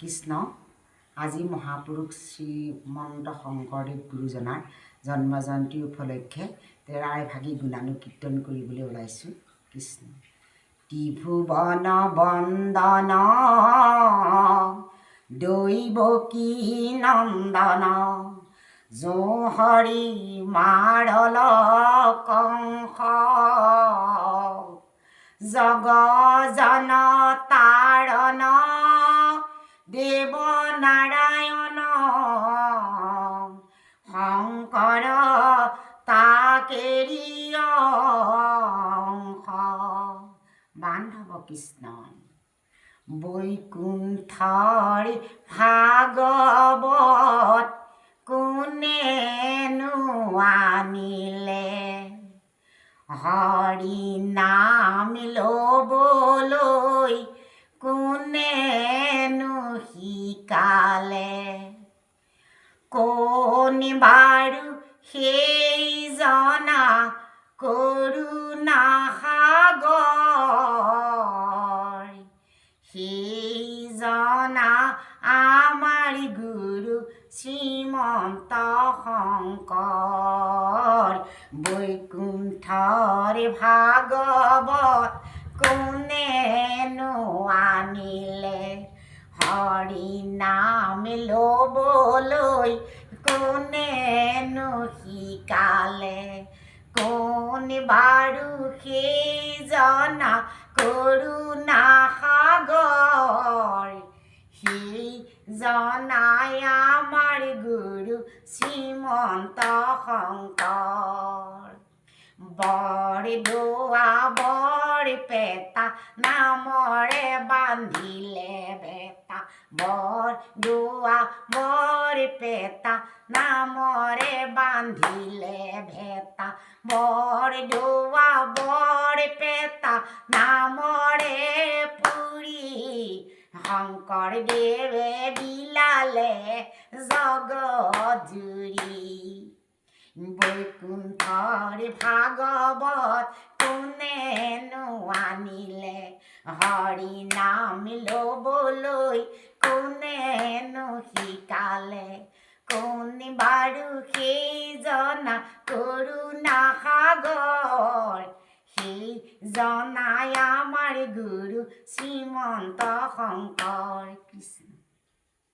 কৃষ্ণ আজি মহাপুৰুষ শ্ৰীমন্ত শংকৰদেৱ গুৰুজনাৰ জন্ম জয়ন্তী উপলক্ষে তেৰাই ভাগি গুণানুকীৰ্তন কৰিবলৈ ওলাইছোঁ। কৃষ্ণ ত্ৰিভুৱন বন্দন দৈৱকী নন্দন জোহৰি মাৰল কংস জগজন তাৰণ দেৱ নাৰায়ণ শংকৰ তাকেৰি অংশ বান্ধৱ কৃষ্ণ বৈকুণ্ঠৰ ভাগৱত কোনেনো আনিলে হৰি নাম ল'বলৈ কোনেনো শিকালে কোন বাৰু সেইজনা কৰোণা সাগৰ সেইজনা আমাৰ গুৰু শ্ৰীমন্ত শংকৰ বৈকুণ্ঠৰ ভাগৱত কোনেনো আনিলে হৰি নাম ল'বলৈ কোনেনো শিকালে কোন বাৰু সেইজনা কৰোণা সাগৰ সেইজনাই আমাৰ গুৰু শ্ৰীমন্ত শংকৰ বৰদোৱা বৰপেটা নামৰে বান্ধিলে বেটা বৰদোৱা বৰপেটা নামৰে বান্ধিলে ভেটা বৰদোৱা বৰপেটা নামৰে পুৰি শংকৰদেৱে বিলালে জগজুৰি বৈকুণ্ঠৰ ভাগৱত কোনেনো আনিলে হৰি নাম ল'বলৈ কোনেনো শিকালে কোন বাৰু সেইজনা কৰোণা সাগৰ সেইজনাই আমাৰ গুৰু শ্ৰীমন্ত শংকৰ কৃষ্ণ।